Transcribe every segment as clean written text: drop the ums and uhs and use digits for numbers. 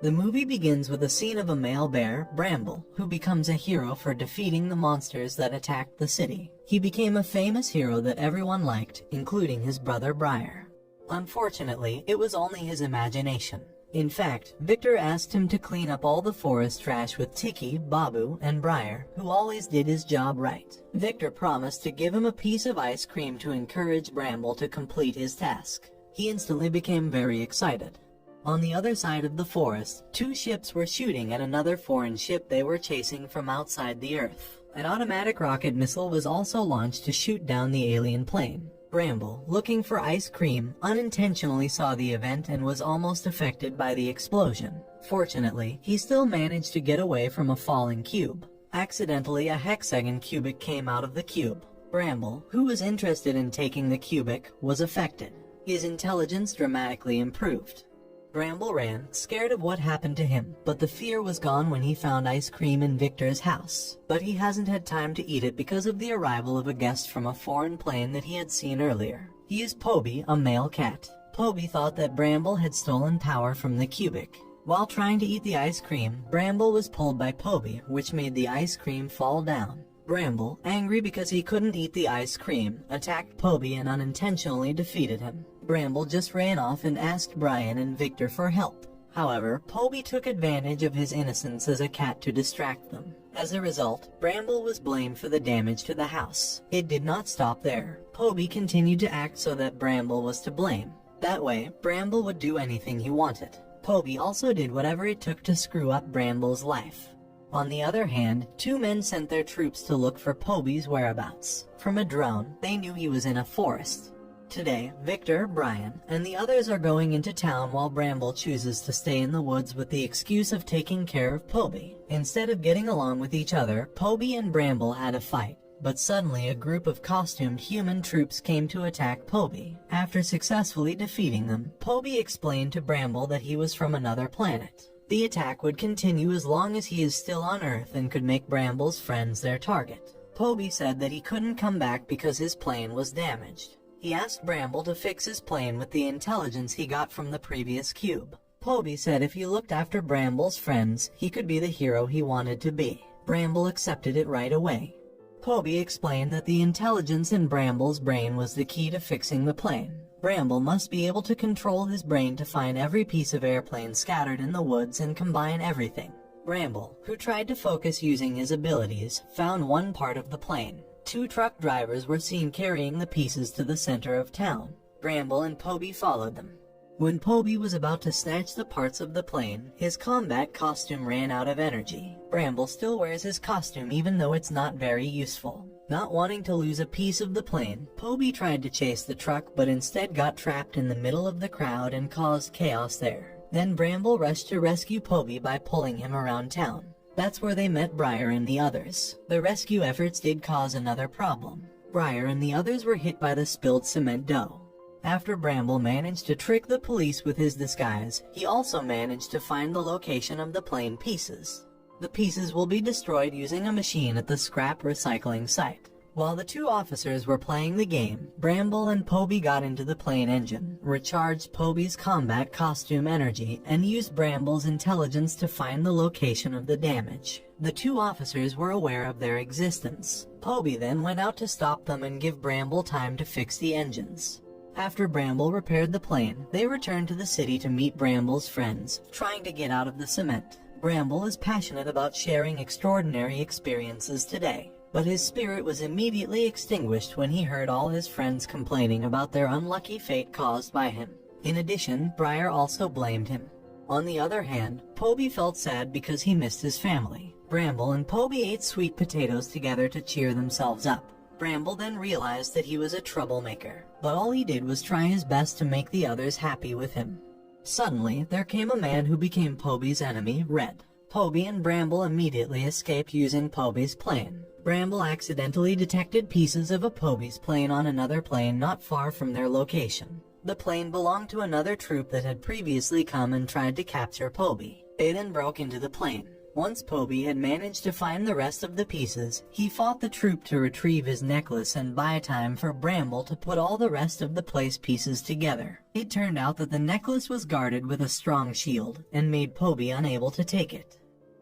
The movie begins with a scene of a male bear, Bramble, who becomes a hero for defeating the monsters that attacked the city. He became a famous hero that everyone liked, including his brother Briar. Unfortunately, it was only his imagination. In fact, Victor asked him to clean up all the forest trash with Tiki, Babu, and Briar, who always did his job right. Victor promised to give him a piece of ice cream to encourage Bramble to complete his task. He instantly became very excited. On the other side of the forest, two ships were shooting at another foreign ship they were chasing from outside the Earth. An automatic rocket missile was also launched to shoot down the alien plane. Bramble, looking for ice cream, unintentionally saw the event and was almost affected by the explosion. Fortunately, he still managed to get away from a falling cube. Accidentally, a hexagon cubic came out of the cube. Bramble, who was interested in taking the cubic, was affected. His intelligence dramatically improved. Bramble ran, scared of what happened to him, but the fear was gone when he found ice cream in Victor's house. But he hasn't had time to eat it because of the arrival of a guest from a foreign plane that he had seen earlier. He is Poby, a male cat. Poby thought that Bramble had stolen power from the cubic. While trying to eat the ice cream, Bramble was pulled by Poby, which made the ice cream fall down. Bramble, angry because he couldn't eat the ice cream, attacked Poby and unintentionally defeated him. Bramble just ran off and asked Brian and Victor for help. However, Poby took advantage of his innocence as a cat to distract them. As a result, Bramble was blamed for the damage to the house. It did not stop there. Poby continued to act so that Bramble was to blame. That way, Bramble would do anything he wanted. Poby also did whatever it took to screw up Bramble's life. On the other hand, two men sent their troops to look for Poby's whereabouts. From a drone, they knew he was in a forest. Today, Victor, Brian, and the others are going into town while Bramble chooses to stay in the woods with the excuse of taking care of Poby. Instead of getting along with each other, Poby and Bramble had a fight. But suddenly a group of costumed human troops came to attack Poby. After successfully defeating them, Poby explained to Bramble that he was from another planet. The attack would continue as long as he is still on Earth and could make Bramble's friends their target. Poby said that he couldn't come back because his plane was damaged. He asked Bramble to fix his plane with the intelligence he got from the previous cube. Poby said if he looked after Bramble's friends, he could be the hero he wanted to be. Bramble accepted it right away. Poby explained that the intelligence in Bramble's brain was the key to fixing the plane. Bramble must be able to control his brain to find every piece of airplane scattered in the woods and combine everything. Bramble, who tried to focus using his abilities, found one part of the plane. Two truck drivers were seen carrying the pieces to the center of town. Bramble and Poby followed them. When Poby was about to snatch the parts of the plane, his combat costume ran out of energy. Bramble still wears his costume even though it's not very useful. Not wanting to lose a piece of the plane, Poby tried to chase the truck but instead got trapped in the middle of the crowd and caused chaos there. Then Bramble rushed to rescue Poby by pulling him around town. That's where they met Briar and the others. The rescue efforts did cause another problem. Briar and the others were hit by the spilled cement dough. After Bramble managed to trick the police with his disguise, he also managed to find the location of the plane pieces. The pieces will be destroyed using a machine at the scrap recycling site. While the two officers were playing the game, Bramble and Poby got into the plane engine, recharged Poby's combat costume energy, and used Bramble's intelligence to find the location of the damage. The two officers were aware of their existence. Poby then went out to stop them and give Bramble time to fix the engines. After Bramble repaired the plane, they returned to the city to meet Bramble's friends, trying to get out of the cement. Bramble is passionate about sharing extraordinary experiences today, but his spirit was immediately extinguished when he heard all his friends complaining about their unlucky fate caused by him. In addition, Briar also blamed him. On the other hand, Poby felt sad because he missed his family. Bramble and Poby ate sweet potatoes together to cheer themselves up. Bramble then realized that he was a troublemaker, but all he did was try his best to make the others happy with him. Suddenly, there came a man who became Poby's enemy, Red. Poby and Bramble immediately escaped using Poby's plane. Bramble accidentally detected pieces of a Poby's plane on another plane not far from their location. The plane belonged to another troop that had previously come and tried to capture Poby. They then broke into the plane. Once Poby had managed to find the rest of the pieces, he fought the troop to retrieve his necklace and buy time for Bramble to put all the rest of the place pieces together. It turned out that the necklace was guarded with a strong shield, and made Poby unable to take it.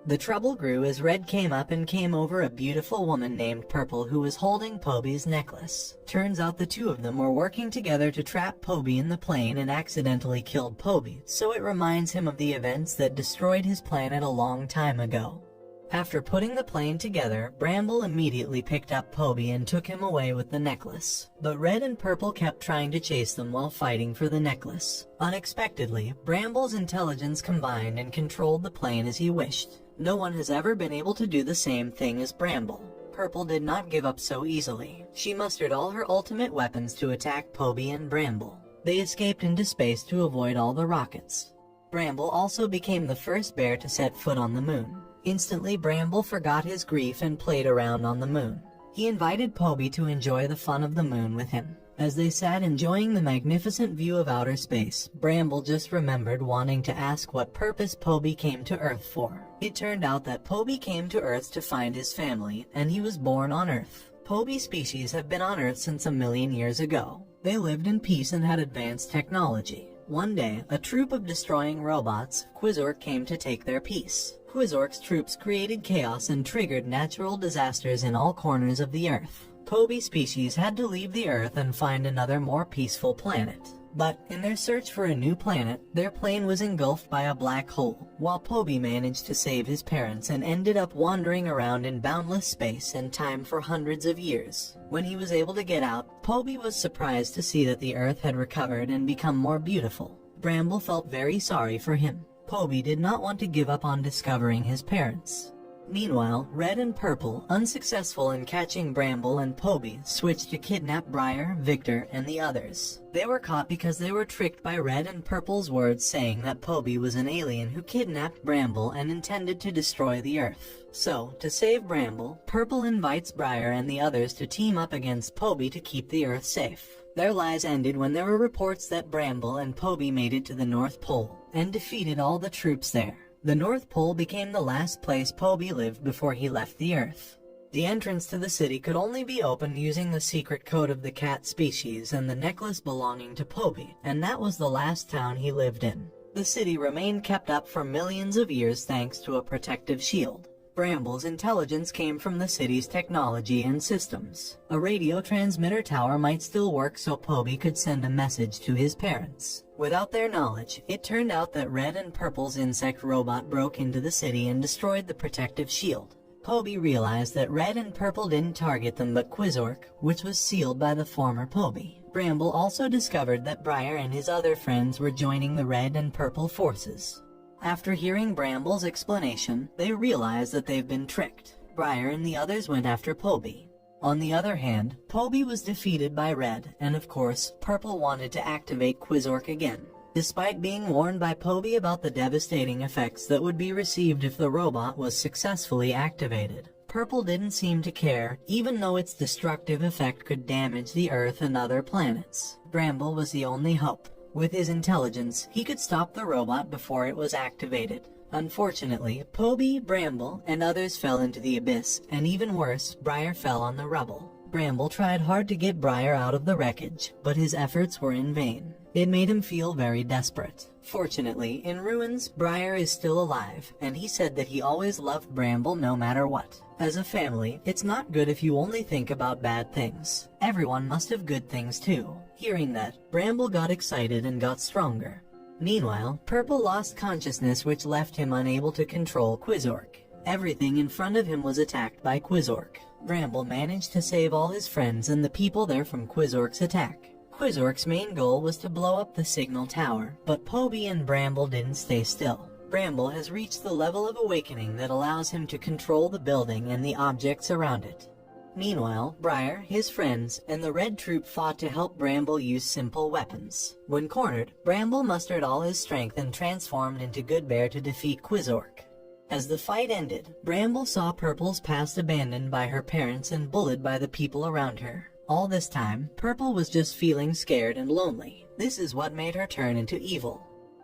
The trouble grew as Red came up and came over a beautiful woman named Purple who was holding Poby's necklace. Turns out the two of them were working together to trap Poby in the plane and accidentally killed Poby, so it reminds him of the events that destroyed his planet a long time ago. After putting the plane together, Bramble immediately picked up Poby and took him away with the necklace. But Red and Purple kept trying to chase them while fighting for the necklace. Unexpectedly, Bramble's intelligence combined and controlled the plane as he wished. No one has ever been able to do the same thing as Bramble. Purple did not give up so easily. She mustered all her ultimate weapons to attack Poby and Bramble. They escaped into space to avoid all the rockets. Bramble also became the first bear to set foot on the moon. Instantly, Bramble forgot his grief and played around on the moon. He invited Poby to enjoy the fun of the moon with him. As they sat enjoying the magnificent view of outer space, Bramble just remembered wanting to ask what purpose Poby came to Earth for. It turned out that Poby came to Earth to find his family, and he was born on Earth. Poby species have been on Earth since 1,000,000 years ago. They lived in peace and had advanced technology. One day, a troop of destroying robots, Quizork, came to take their peace. Quizork's troops created chaos and triggered natural disasters in all corners of the Earth. Poby species had to leave the Earth and find another more peaceful planet. But, in their search for a new planet, their plane was engulfed by a black hole, while Poby managed to save his parents and ended up wandering around in boundless space and time for hundreds of years. When he was able to get out, Poby was surprised to see that the Earth had recovered and become more beautiful. Bramble felt very sorry for him. Poby did not want to give up on discovering his parents. Meanwhile, Red and Purple, unsuccessful in catching Bramble and Poby, switched to kidnap Briar, Victor, and the others. They were caught because they were tricked by Red and Purple's words saying that Poby was an alien who kidnapped Bramble and intended to destroy the Earth. So, to save Bramble, Purple invites Briar and the others to team up against Poby to keep the Earth safe. Their lies ended when there were reports that Bramble and Poby made it to the North Pole and defeated all the troops there. The North Pole became the last place Poby lived before he left the Earth. The entrance to the city could only be opened using the secret code of the cat species and the necklace belonging to Poby, and that was the last town he lived in. The city remained kept up for millions of years thanks to a protective shield. Bramble's intelligence came from the city's technology and systems. A radio transmitter tower might still work so Poby could send a message to his parents. Without their knowledge, it turned out that Red and Purple's insect robot broke into the city and destroyed the protective shield. Poby realized that Red and Purple didn't target them but Quizork, which was sealed by the former Poby. Bramble also discovered that Briar and his other friends were joining the Red and Purple forces. After hearing Bramble's explanation, they realized that they've been tricked. Briar and the others went after Poby. On the other hand, Poby was defeated by Red, and of course, Purple wanted to activate Quizork again. Despite being warned by Poby about the devastating effects that would be received if the robot was successfully activated, Purple didn't seem to care, even though its destructive effect could damage the Earth and other planets. Bramble was the only hope. With his intelligence, he could stop the robot before it was activated. Unfortunately, Poby, Bramble, and others fell into the abyss, and even worse, Briar fell on the rubble. Bramble tried hard to get Briar out of the wreckage, but his efforts were in vain. It made him feel very desperate. Fortunately, in ruins, Briar is still alive, and he said that he always loved Bramble no matter what. As a family, it's not good if you only think about bad things. Everyone must have good things too. Hearing that, Bramble got excited and got stronger. Meanwhile, Purple lost consciousness, which left him unable to control Quizork. Everything in front of him was attacked by Quizork. Bramble managed to save all his friends and the people there from Quizork's attack. Quizork's main goal was to blow up the signal tower, but Poby and Bramble didn't stay still. Bramble has reached the level of awakening that allows him to control the building and the objects around it. Meanwhile, Briar, his friends, and the Red Troop fought to help Bramble use simple weapons. When cornered, Bramble mustered all his strength and transformed into Good Bear to defeat Quizork. As the fight ended, Bramble saw Purple's past abandoned by her parents and bullied by the people around her. All this time, Purple was just feeling scared and lonely. This is what made her turn into evil.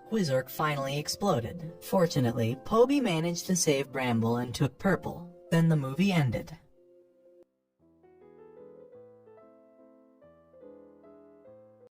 Quizork finally exploded. Fortunately, Poby managed to save Bramble and took Purple. Then the movie ended.